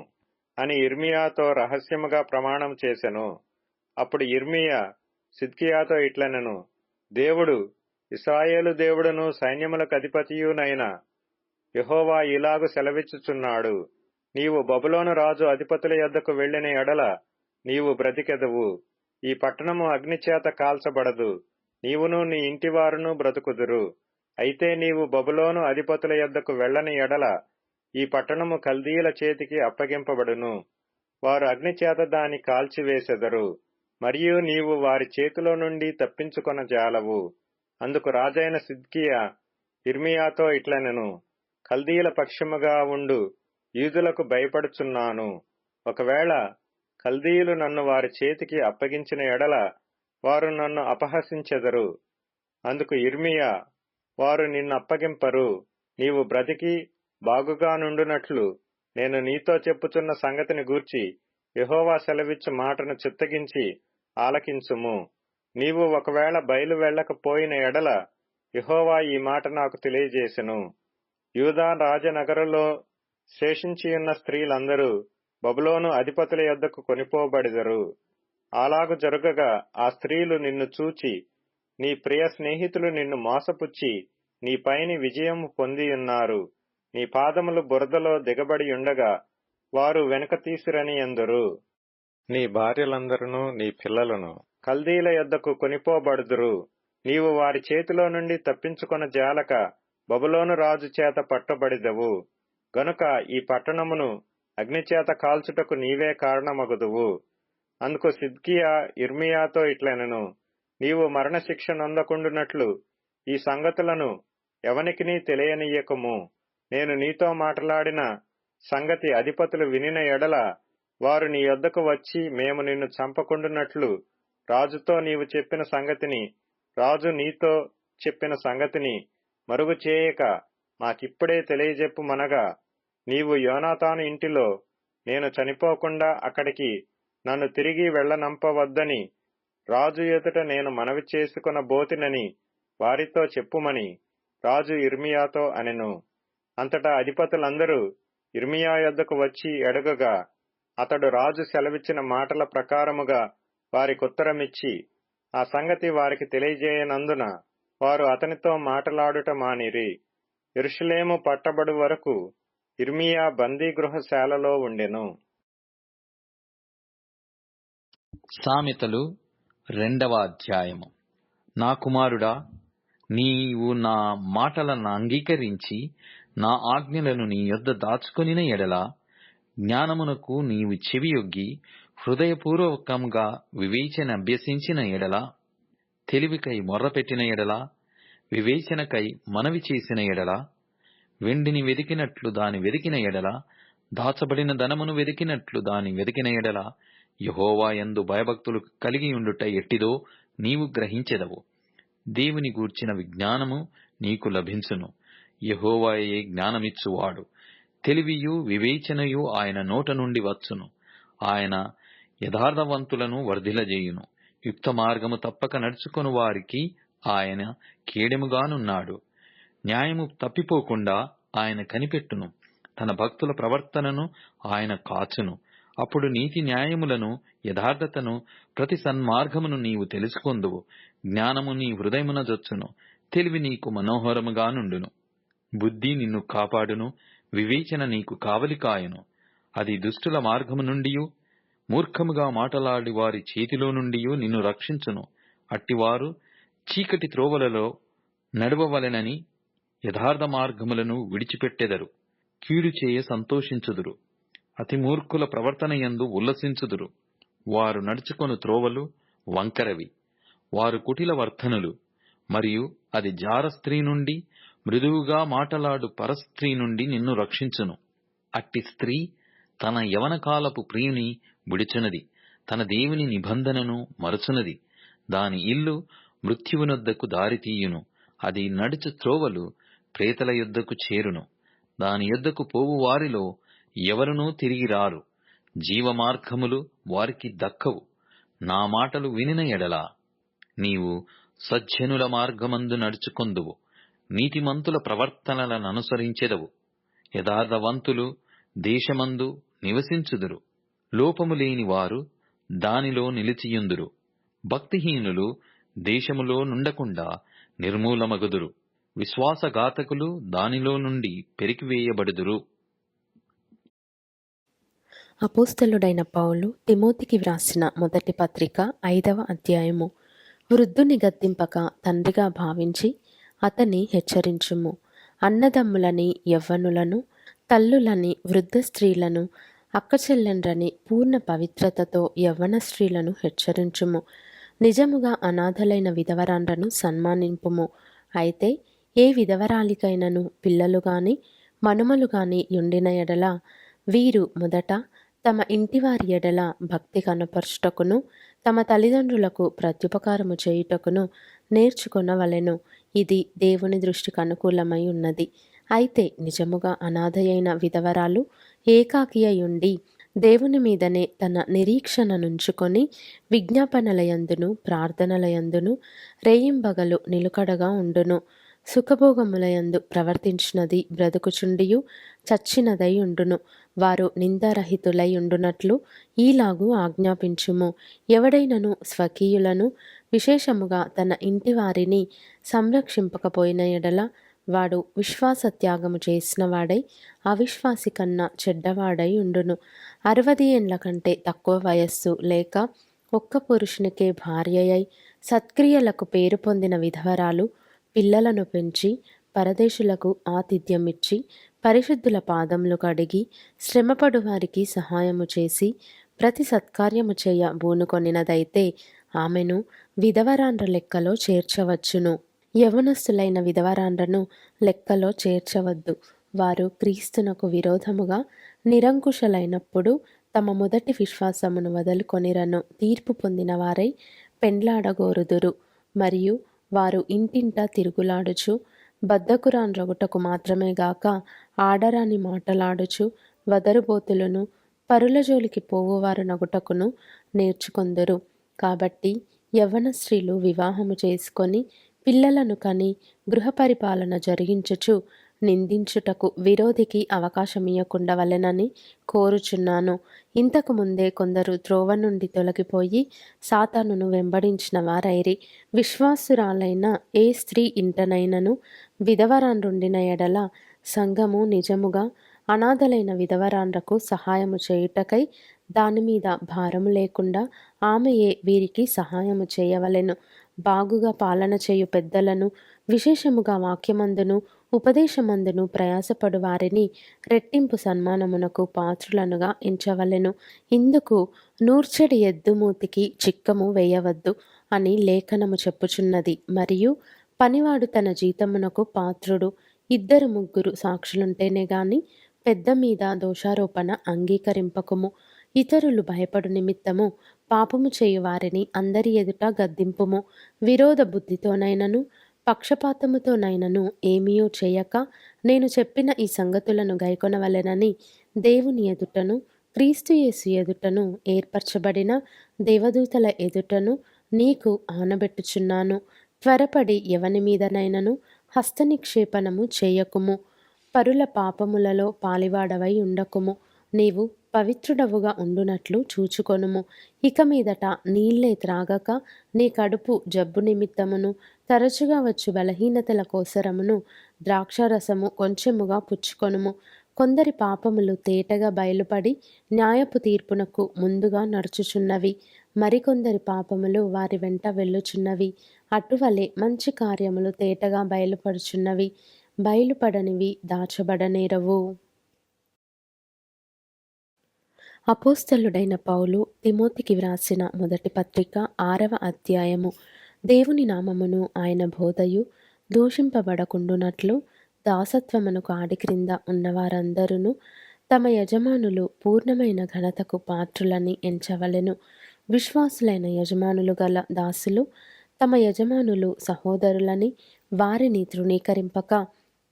అని యిర్మీయాతో రహస్యముగా ప్రమాణం చేసెను. అప్పుడు యిర్మీయా సిద్కియాతో ఇట్లనెను, దేవుడు, ఇశ్రాయేలు దేవుడును సైన్యములకు అధిపతియునైన యెహోవా ఇలాగు సెలవిచ్చుచున్నాడు, నీవు బబులోను రాజు అధిపతుల యొద్దకు వెళ్లిన ఎడల నీవు బ్రతికెదవు. ఈ పట్టణము అగ్నిచేత కాల్చబడదు, నీవును నీ ఇంటివారును బ్రతుకుదురు. అయితే నీవు బబులోను అధిపతుల యొద్దకు వెళ్ళని ఎడల ఈ పట్టణము కల్దీయుల చేతికి అప్పగింపబడును. వారు అగ్నిచేత దాని కాల్చివేసెదరు, మరియు నీవు వారి చేతిలో నుండి తప్పించుకొన జాలవు. అందుకు రాజైన సిద్కియా యిర్మీయాతో ఇట్లనెను, కల్దీయుల పక్షముగా ఉండు యూదులకు భయపడుచున్నాను. ఒకవేళ కల్దీయులు నన్ను వారి చేతికి అప్పగించిన ఎడల వారు నన్ను అపహసించెదరు. అందుకు యిర్మీయా, వారు నిన్నప్పగింపరు. నీవు బ్రతికి బాగుగా నుండునట్లు నేను నీతో చెప్పుచున్న సంగతిని గూర్చి యెహోవా సెలవిచ్చు మాటను చిత్తగించి ఆలకించుము. నీవు ఒకవేళ బయలు వెళ్ళకపోయిన ఎడల యెహోవా ఈ మాట నాకు తెలియజేసెను, యూదా రాజనగరులో శేషించియున్న స్త్రీలందరూ బబులోను అధిపతుల యొద్దకు కొనిపోబడిదరు. అలాగు జరుగగా ఆ స్త్రీలు నిన్ను చూచి, నీ ప్రియ స్నేహితులు నిన్ను మోసపుచ్చి నీ పైని విజయము పొందియున్నారు. నీ పాదములు బురదలో దిగబడియుండగా వారు వెనుక తీసిరని ఎందురు. నీ భార్యలందరును నీ పిల్లలను కల్దీల యొద్దకు కొనిపోబడుదురు. నీవు వారి చేతిలో నుండి తప్పించుకొన జాలక బబులోను రాజు చేత పట్టబడిదవు. గనుక ఈ పట్టణమును అగ్నిచేత కాల్చుటకు నీవే కారణమగుదువు. అందుకు సిద్కియా యిర్మీయాతో ఇట్లనెను, నీవు మరణశిక్ష నొందకుండునట్లు ఈ సంగతులను ఎవనికినీ తెలియనీయకము. నేను నీతో మాట్లాడిన సంగతి అధిపతులు వినిన ఎడల వారు నీ యొద్దకు వచ్చి మేము నిన్ను చంపకుండునట్లు రాజుతో నీవు చెప్పిన సంగతిని, రాజు నీతో చెప్పిన సంగతిని మరుగు చేయక మాకిప్పుడే తెలియజెప్పుమనగా, నీవు యోనాతాను ఇంటిలో నేను చనిపోకుండా అక్కడికి నన్ను తిరిగి వెళ్లనంపవద్దని రాజు ఎదుట నేను మనవి చేసుకొనబోతినని వారితో చెప్పుమని రాజు యిర్మీయాతో అనెను. అంతటా అధిపతులందరూ యిర్మీయా యొద్దకు వచ్చి అడుగగా అతడు రాజు సెలవిచ్చిన మాటల ప్రకారముగా వారికుత్తరమిచ్చి ఆ సంగతి వారికి తెలియజేయనందున వారు అతనితో మాటలాడుట మానిరి. యెరూషలేము పట్టబడు వరకు యిర్మీయా బందీగృహశాలలో ఉండెను. సామెతలు 2వ అధ్యాయము. నా కుమారుడా, నీవు నా మాటలను అంగీకరించి నా ఆజ్ఞలను నీ యొద్ద దాచుకొనిన ఎడల, జ్ఞానమునకు నీవు చెవియొగ్గి హృదయపూర్వకంగా వివేచన అభ్యసించిన ఎడల, తెలివికై మొర్రపెట్టిన ఎడల, వివేచనకై మనవి చేసిన ఎడల, వెండిని వెదికినట్లు దాని వెదికిన ఎడల, దాచబడిన ధనమును వెదికినట్లు దాని వెదికిన ఎడల, యెహోవా యందు భయభక్తులు కలిగి ఉండుట ఎట్టిదో నీవు గ్రహించెదవు. దేవుని గూర్చిన విజ్ఞానము నీకు లభించును. యెహోవాయే జ్ఞానమిచ్చువాడు. తెలివియు వివేచనయు ఆయన నోట నుండి వచ్చును. ఆయన యథార్థవంతులను వర్ధిలజేయును. యుక్త మార్గము తప్పక నడుచుకొను వారికి ఆయన కేడెముగానున్నాడు. న్యాయము తప్పిపోకుండా ఆయన కనిపెట్టును. తన భక్తుల ప్రవర్తనను ఆయన కాచును. అప్పుడు నీతి న్యాయములను, యథార్థతను, ప్రతి సన్మార్గమును నీవు తెలుసుకొందువు. జ్ఞానము నీ హృదయమున జొచ్చును. తెలివి నీకు మనోహరముగా నుండును. బుద్ధి నిన్ను కాపాడును. వివేచన నీకు కావలి కాయును. అది దుష్టుల మార్గము నుండియు, మూర్ఖముగా మాటలాడి వారి చేతిలో నుండియు నిన్ను రక్షించును. అట్టివారు చీకటి త్రోవలలో నడవవలెనని యథార్థ మార్గములను విడిచిపెట్టెదరు. కీడు చేయ సంతోషించుదురు. అతి మూర్ఖుల ప్రవర్తనయందు ఉల్లసించుదురు. వారు నడుచుకొను త్రోవలు వంకరవి. వారు కుటిల వర్తనులు. మరియు అది జార స్త్రీ నుండి, మృదువుగా మాటలాడు పరస్త్రీ నుండి నిన్ను రక్షించును. అట్టి స్త్రీ తన యవనకాలపు ప్రియుని విడుచునది. తన దేవుని నిబంధనను మరచునది. దాని ఇల్లు మృత్యువునొద్దకు దారితీయును. అది నడుచు త్రోవలు ప్రేతల యొద్దకు చేరును. దాని యొద్దకు పోవు వారిలో ఎవరునూ తిరిగి రారు. జీవమార్గములు వారికి దక్కవు. నా మాటలు వినిన ఎడల నీవు సజ్జనుల మార్గమందు నడుచుకొందువు. నీతిమంతుల ప్రవర్తనలననుసరించెదవు. యథార్థవంతులు దేశమందు నివసించుదురు. లోపము లేని వారు దానిలో నిలిచియుందురు. భక్తిహీనులు దేశములో నుండకుండా నిర్మూలమగుదురు. విశ్వాసఘాతకులు దానిలో నుండి పెరికివేయబడుదురు. అపోస్తలుడైన పౌలు తిమోతికి వ్రాసిన మొదటి పత్రిక 5వ అధ్యాయము. వృద్ధుని గద్దింపక తండ్రిగా భావించి అతని హెచ్చరించుము. అన్నదమ్ములని యవ్వనులను, తల్లులని వృద్ధ స్త్రీలను, అక్కచెల్లెండ్రని పూర్ణ పవిత్రతతో యవ్వన స్త్రీలను హెచ్చరించుము. నిజముగా అనాథలైన విధవరాండ్రను సన్మానింపుము. అయితే ఏ విధవరాలికైనను పిల్లలు గాని మనుమలు గాని యుండిన ఎడల వీరు మొదట తమ ఇంటివారి ఎడల భక్తి కనపరచుటకును, తమ తల్లిదండ్రులకు ప్రత్యుపకారము చేయుటకును నేర్చుకొనవలెను. ఇది దేవుని దృష్టికి అనుకూలమై ఉన్నది. అయితే నిజముగా అనాథయైన విధవరాలు ఏకాకియుండి దేవుని మీదనే తన నిరీక్షణ నుంచుకొని విజ్ఞాపనలయందును ప్రార్థనలయందును రేయింబగలు నిలుకడగా ఉండును. సుఖభోగములయందు ప్రవర్తించినది బ్రతుకుచుండియు చచ్చినదై ఉండును. వారు నిందారహితులై ఉండునట్లు ఈలాగు ఆజ్ఞాపించుము. ఎవడైనను స్వకీయులను విశేషముగా తన ఇంటి వారిని సంరక్షింపకపోయిన ఎడల వాడు విశ్వాసత్యాగము చేసిన వాడై అవిశ్వాసి కన్నా చెడ్డవాడై ఉండును. 60 ఏండ్ల కంటే తక్కువ వయస్సు లేక ఒక్క పురుషునికే భార్యయై సత్క్రియలకు పేరు పొందిన విధవరాలు పిల్లలను పెంచి పరదేశులకు ఆతిథ్యమిచ్చి పరిశుద్ధుల పాదములు కడిగి శ్రమపడు వారికి సహాయము చేసి ప్రతి సత్కార్యము చేయ బూనుకొనినదైతే ఆమెను విధవరాండ్ర లెక్కలో చేర్చవచ్చును. యవనస్తులైన విధవరాండ్రను లెక్కలో చేర్చవద్దు. వారు క్రీస్తునకు విరోధముగా నిరంకుశలైనప్పుడు తమ మొదటి విశ్వాసమును వదులుకొనిరను తీర్పు పొందిన వారై పెండ్లాడగోరుదురు. మరియు వారు ఇంటింటా తిరుగులాడుచు బద్ధకురాండ్రగుటకు మాత్రమే గాక ఆడరాని మాటలాడుచు వదరుబోతులను పరుల జోలికి పోవువారు నగుటకును నేర్చుకొందురు. కాబట్టి యవ్వన స్త్రీలు వివాహము చేసుకొని పిల్లలను కని గృహపరిపాలన జరిగించుచు నిందించుటకు విరోధికి అవకాశమియ్యకుండా వలెనని కోరుచున్నాను. ఇంతకు ముందే కొందరు త్రోవ నుండి తొలగిపోయి సాతానును వెంబడించిన వారైరి. విశ్వాసురాలైన ఏ స్త్రీ ఇంటనైనను విధవరాండ్రుండిన ఎడల సంఘము నిజముగా అనాథలైన విధవరాండ్రకు సహాయము చేయుటకై దానిమీద భారము లేకుండా ఆమెయే వీరికి సహాయము చేయవలెను. బాగుగా పాలన చేయు పెద్దలను, విశేషముగా వాక్యమందును ఉపదేశమందును ప్రయాసపడు వారిని రెట్టింపు సన్మానమునకు పాత్రులనుగా ఎంచవలెను. ఇందుకు నూర్చెడి ఎద్దుమూతికి చిక్కము వేయవద్దు అని లేఖనము చెప్పుచున్నది. మరియు పనివాడు తన జీతమునకు పాత్రుడు. 2-3 సాక్షులుంటేనే గాని పెద్ద మీద దోషారోపణ అంగీకరింపకుము. ఇతరులు భయపడు నిమిత్తము పాపము చేయు వారిని అందరి ఎదుట గద్దింపుము. విరోధ బుద్ధితోనైనను పక్షపాతముతోనైనను ఏమీయూ చేయక నేను చెప్పిన ఈ సంగతులను గైకొనవలెనని దేవుని ఎదుటను క్రీస్తు యేసు ఎదుటను ఏర్పరచబడిన దేవదూతల ఎదుటను నీకు ఆనబెట్టుచున్నాను. త్వరపడి ఎవని మీదనైనను హస్తనిక్షేపణము చేయకుము. పరుల పాపములలో పాలివాడవై ఉండకుము. నీవు పవిత్రుడవుగా ఉండునట్లు చూచుకొనుము. ఇక మీదట నీళ్ళే త్రాగక నీ కడుపు జబ్బు నిమిత్తమును తరచుగా వచ్చు బలహీనతల కోసరమును ద్రాక్షారసము కొంచెముగా పుచ్చుకొనుము. కొందరి పాపములు తేటగా బయలుపడి న్యాయపు తీర్పునకు ముందుగా నడుచుచున్నవి. మరికొందరి పాపములు వారి వెంట వెళ్ళుచున్నవి. అటువలే మంచి కార్యములు తేటగా బయలుపడుచున్నవి. బయలుపడనివి దాచబడనేరవు. అపోస్తలుడైన పౌలు తిమోతికి వ్రాసిన మొదటి పత్రిక 6వ అధ్యాయము. దేవుని నామమును ఆయన బోధయు దూషింపబడకుండునట్లు దాసత్వమును కాడి క్రింద ఉన్నవారందరూ తమ యజమానులు పూర్ణమైన ఘనతకు పాత్రులని ఎంచవలెను. విశ్వాసులైన యజమానులు గల దాసులు తమ యజమానులు సహోదరులని వారిని తృణీకరింపక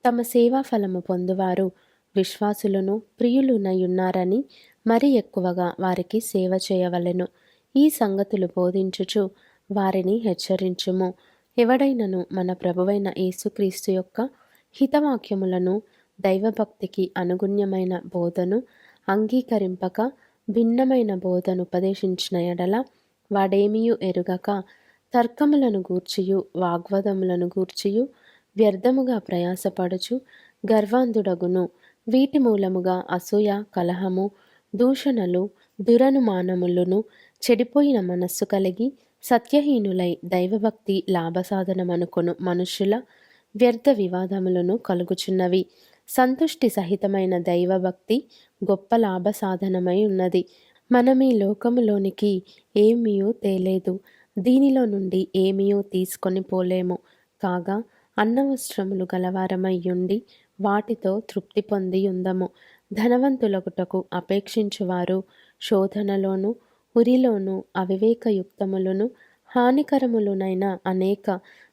తమ సేవాఫలము పొందువారు విశ్వాసులను ప్రియులునయున్నారని మరి ఎక్కువగా వారికి సేవ చేయవలెను. ఈ సంగతులు బోధించుచు వారిని హెచ్చరించుము. ఎవడైనను మన ప్రభువైన యేసుక్రీస్తు యొక్క హితవాక్యములను దైవభక్తికి అనుగుణ్యమైన బోధను అంగీకరింపక భిన్నమైన బోధను ఉపదేశించిన ఎడల వాడేమియూ ఎరుగక తర్కములను గూర్చియు వాగ్వాదములను గూర్చియు వ్యర్థముగా ప్రయాసపడుచు గర్వాంధుడగును. వీటి మూలముగా అసూయ, కలహము, దూషణలు, దురనుమానములను, చెడిపోయిన మనస్సు కలిగి సత్యహీనులై దైవభక్తి లాభసాధనమనుకొను మనుష్యుల వ్యర్థ వివాదములను కలుగుచున్నవి. సంతుష్టి సహితమైన దైవభక్తి గొప్ప లాభసాధనమై ఉన్నది. మనమీ లోకములోనికి ఏమీయూ తేలేదు, దీనిలో నుండి ఏమీయూ తీసుకొని పోలేము. కాగా అన్నవస్త్రములు గలవారమై ఉండి వాటితో తృప్తి పొంది ఉందము. ధనవంతులగుటకు అపేక్షించువారు శోధనలోను ఉరిలోను అవివేకయుక్తములను హానికరములునైన అనేక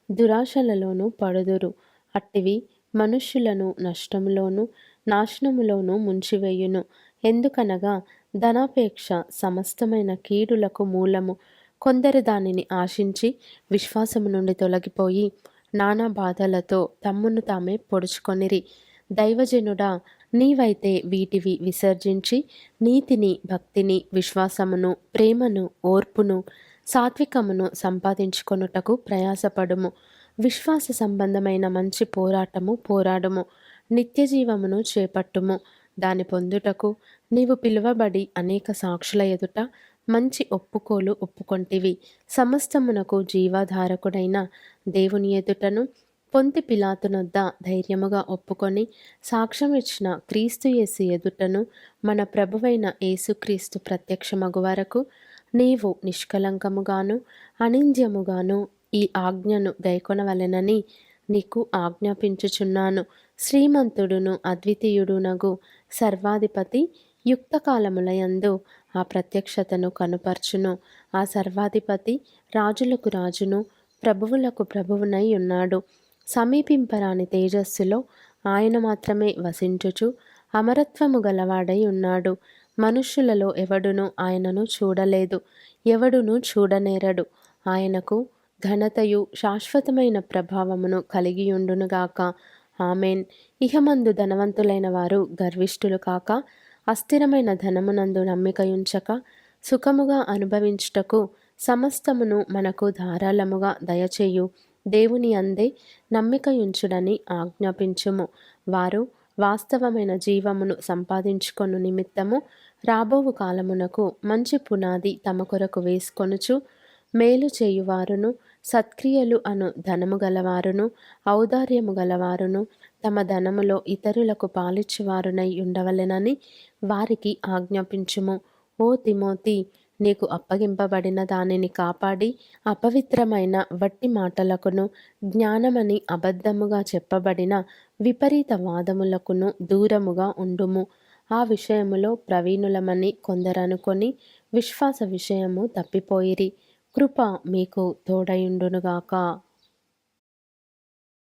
దురాశలలోనూ పడుదురు. అట్టివి మనుష్యులను నష్టములోను నాశనములోను ముంచివేయును. ఎందుకనగా ధనాపేక్ష సమస్తమైన కీడులకు మూలము. కొందరు దానిని ఆశించి విశ్వాసము నుండి తొలగిపోయి నానా బాధలతో తమ్మును తామే పొడుచుకొనిరి. దైవజనుడా, నీవైతే వీటివి విసర్జించి నీతిని, భక్తిని, విశ్వాసమును, ప్రేమను, ఓర్పును, సాత్వికమును సంపాదించుకొనుటకు ప్రయాసపడుము. విశ్వాస సంబంధమైన మంచి పోరాటము పోరాడుము. నిత్యజీవమును చేపట్టుము. దాని పొందుటకు నీవు పిలువబడి అనేక సాక్షుల ఎదుట మంచి ఒప్పుకోలు ఒప్పుకొంటివి. సమస్తమునకు జీవాధారకుడైన దేవుని ఎదుటను పొంతి పిలాతునొద్ద ధైర్యముగా ఒప్పుకొని సాక్ష్యం ఇచ్చిన క్రీస్తు యేసు ఎదుటను మన ప్రభువైన యేసుక్రీస్తు ప్రత్యక్షమగు వరకు నీవు నిష్కలంకముగాను అనింద్యముగాను ఈ ఆజ్ఞను గైకొనవలెనని నీకు ఆజ్ఞాపించుచున్నాను. శ్రీమంతుడును అద్వితీయుడునగు సర్వాధిపతి యుక్తకాలములయందు ఆ ప్రత్యక్షతను కనుపర్చును. ఆ సర్వాధిపతి రాజులకు రాజును ప్రభువులకు ప్రభువునై ఉన్నాడు. సమీపింపరాని తేజస్సులో ఆయన మాత్రమే వసించుచు అమరత్వము గలవాడై ఉన్నాడు. మనుష్యులలో ఎవడునూ ఆయనను చూడలేదు, ఎవడునూ చూడనేరడు. ఆయనకు ఘనతయు శాశ్వతమైన ప్రభావమును కలిగియుండునుగాక. ఆమెన్. ఇహమందు ధనవంతులైన వారు గర్విష్ఠులు కాక, అస్థిరమైన ధనమునందు నమ్మికయుంచక, సుఖముగా అనుభవించుటకు సమస్తమును మనకు ధారాళముగా దయచేయు దేవుని అందే నమ్మికయుంచుడని ఆజ్ఞాపించుము. వారు వాస్తవమైన జీవమును సంపాదించుకొను నిమిత్తము రాబోవు కాలమునకు మంచి పునాది తమ కొరకు వేసుకొనుచు మేలు చేయువారును సత్క్రియలు అను ధనము గలవారును ఔదార్యము గలవారును తమ ధనములో ఇతరులకు పాలిచ్చువారునై ఉండవలెనని వారికి ఆజ్ఞాపించుము. ఓ తిమోతి, నీకు అప్పగింపబడిన దానిని కాపాడి అపవిత్రమైన వట్టి మాటలకును జ్ఞానమని అబద్ధముగా చెప్పబడిన విపరీత వాదములకును దూరముగా ఉండుము. ఆ విషయములో ప్రవీణులమని కొందరనుకొని విశ్వాస విషయము తప్పిపోయిరి. కృప మీకు తోడయుండునుగాక.